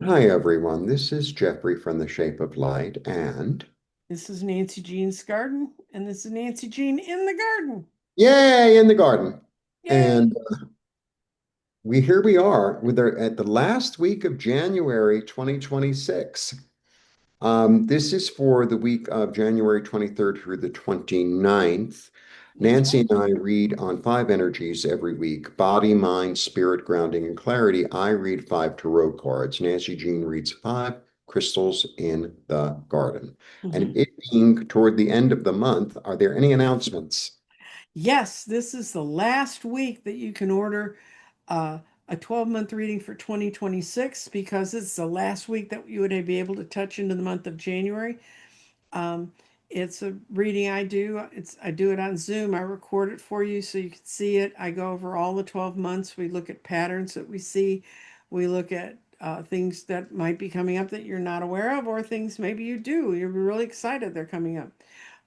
Hi, everyone. This is Jeffrey from The Shape of Light, and This is Nancy Jean's garden, and this is Nancy Jean in the garden. yay, in the garden. Yay! And we are at the last week of January 2026. This is for the week of January 23rd through the 29th. That's Nancy right. and I read on five energies every week: body, mind, spirit, grounding, and clarity. I read five tarot cards. Nancy Jean reads five crystals in the garden. And Mhm. it being toward the end of the month, are there any announcements? Yes, this is the last week that you can order uh, a 12-month reading for 2026 because it's the last week that you would be able to touch into the month of January. Um, it's a reading I do. I do it on Zoom. I record it for you so you can see it. I go over all the 12 months. We look at patterns that we see. We look at things that might be coming up that you're not aware of, or things maybe you do. You're really excited they're coming up.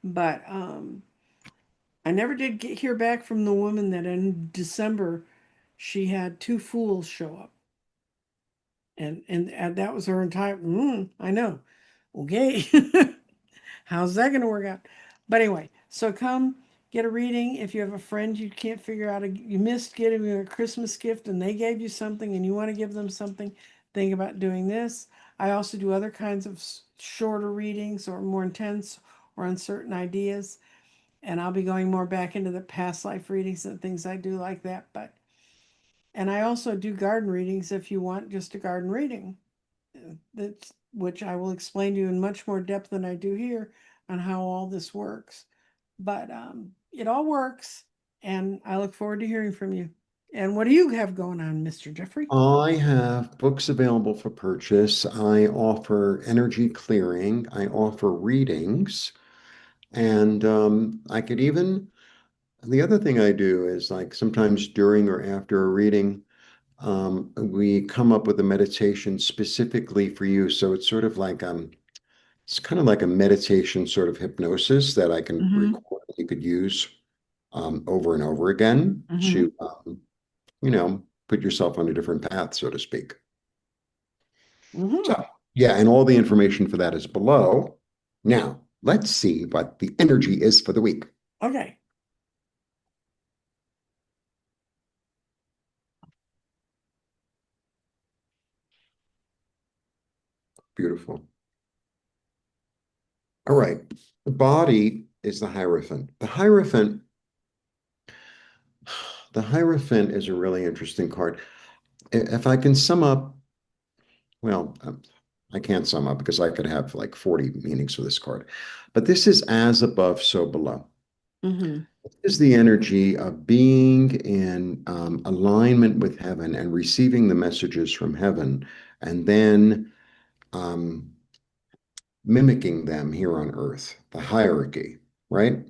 But I never did hear back from the woman that in December she had two fools show up, and that was her entire. I know. Okay. How's that going to work out? But anyway, so come get a reading. If you have a friend you can't figure out, you missed getting a Christmas gift and they gave you something and you want to give them something, think about doing this. I also do other kinds of shorter readings or more intense or uncertain ideas. And I'll be going more back into the past life readings and things I do like that. And I also do garden readings if you want just a garden reading that's which I will explain to you in much more depth than I do here on how all this works. But it all works, and I look forward to hearing from you. And what do you have going on, Mr. Jeffrey? I have books available for purchase. I offer energy clearing. I offer readings. And I could even, the other thing I do is like sometimes during or after a reading, we come up with a meditation specifically for you. So it's kind of like a meditation sort of hypnosis that I can Mm-hmm. record. You could use over and over again Mm-hmm. to, put yourself on a different path, so to speak. Mm-hmm. So, yeah, and all the information for that is below. Now, let's see what the energy is for the week. Okay. Beautiful. All right. The body is the Hierophant. The Hierophant is a really interesting card. If I can sum up, well, I can't sum up because I could have like 40 meanings for this card. But this is as above, so below. Mm-hmm. This is the energy of being in alignment with heaven and receiving the messages from heaven, and then um, mimicking them here on earth, the hierarchy, right?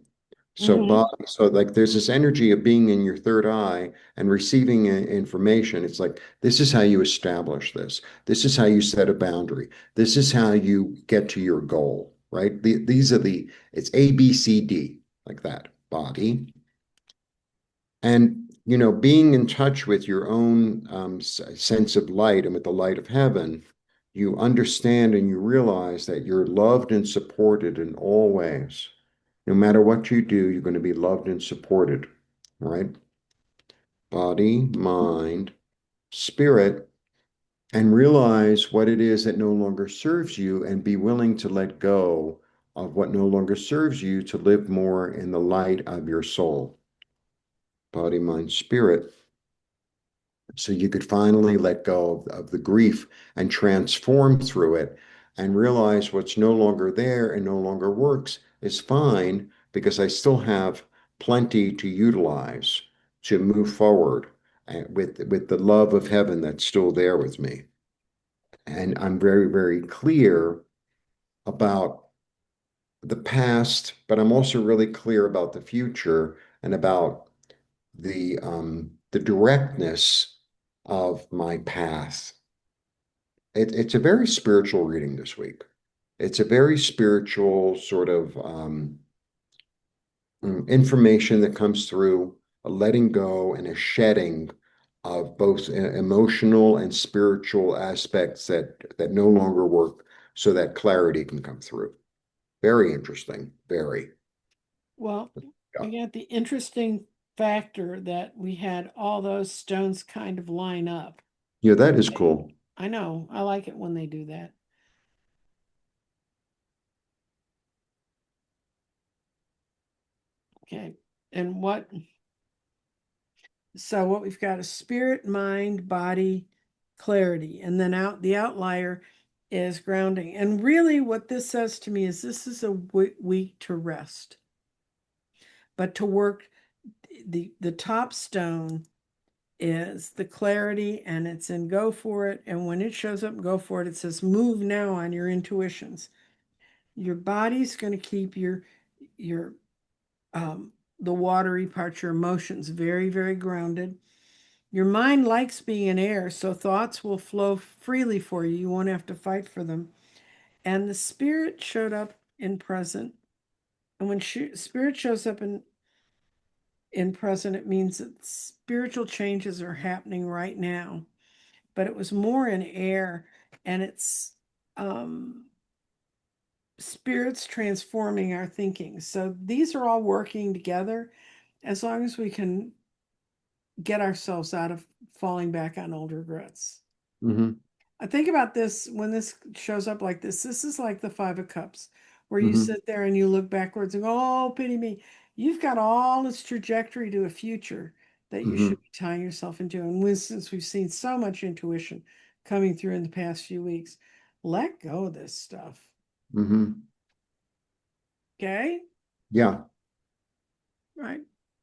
Mm-hmm. So like there's this energy of being in your third eye and receiving information. It's like this is how you establish this. This is how you set a boundary. This is how you get to your goal, right? These are it's A, B, C, D, like that. Body. And being in touch with your own sense of light and with the light of heaven, you understand and you realize that you're loved and supported in all ways. No matter what you do, you're going to be loved and supported, right? Body, mind, spirit, and realize what it is that no longer serves you and be willing to let go of what no longer serves you to live more in the light of your soul. Body, mind, spirit. So you could finally let go of the grief and transform through it and realize what's no longer there and no longer works is fine because I still have plenty to utilize to move forward with the love of heaven that's still there with me. And I'm very, very clear about the past, but I'm also really clear about the future and about the directness of my path. It's a very spiritual reading this week. It's a very spiritual sort of information that comes through, a letting go and a shedding of both emotional and spiritual aspects that no longer work so that clarity can come through. Very interesting. Very. Well, Yeah. we got the interesting factor that we had all those stones kind of line up. Yeah, that is Okay. cool. I know. I like it when they do that. Okay. And what we've got is spirit, mind, body, clarity. And then the outlier is grounding. And really what this says to me is this is a week to rest, but to work the top stone is the clarity, and it's in go for it. And when it shows up, go for it. It says move now on your intuitions. Your body's going to keep your the watery parts, your emotions very, very grounded. Your mind likes being in air, so thoughts will flow freely for you. You won't have to fight for them. And the spirit showed up in present. And when spirit shows up in present, it means that spiritual changes are happening right now. But it was more in air, and it's um, spirits transforming our thinking. So these are all working together as long as we can get ourselves out of falling back on old regrets. Hmm. I think about this when this shows up like this. This is like the Five of Cups, where you Hmm. sit there and you look backwards and go, oh, pity me. You've got all this trajectory to a future that you Hmm. should be tying yourself into. And since we've seen so much intuition coming through in the past few weeks, let go of this stuff. Hmm. Okay? Yeah. Right.